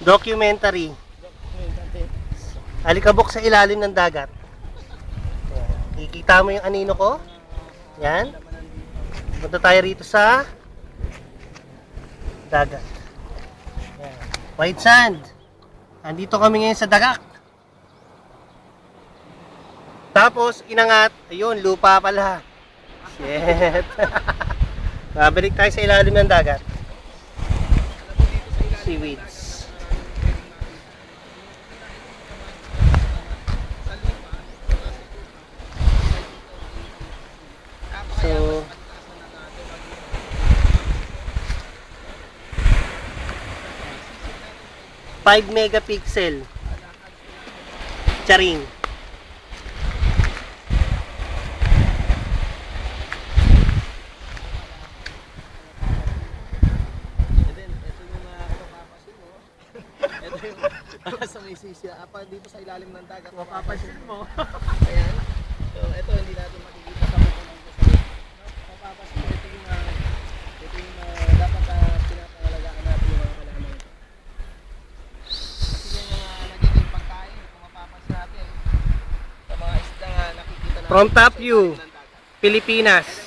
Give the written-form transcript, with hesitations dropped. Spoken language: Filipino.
Documentary. Alikabok sa ilalim ng dagat. Ayan. Kikita mo yung anino ko? Yan. Punta tayo rito sa dagat. Ayan. White sand. Andito kami ngayon sa dagat. Tapos, inangat. Ayun, lupa pala. Shit. Babalik tayo sa ilalim ng dagat. Seaweeds. So, five megapixel. Charing. Sa may sisya, dito sa ilalim ng dagat. Mapapansin mo. Ayan. So, ito hindi natin makikita sa mga ng mapapansin mo, ito yung dapat pinapangalagaan natin yung mga halaman. Kasi yung nagiging pagkain, kung mapapansin natin, sa mga isda nga nakikita natin From top sa view, ilalim ng dagat. Pilipinas.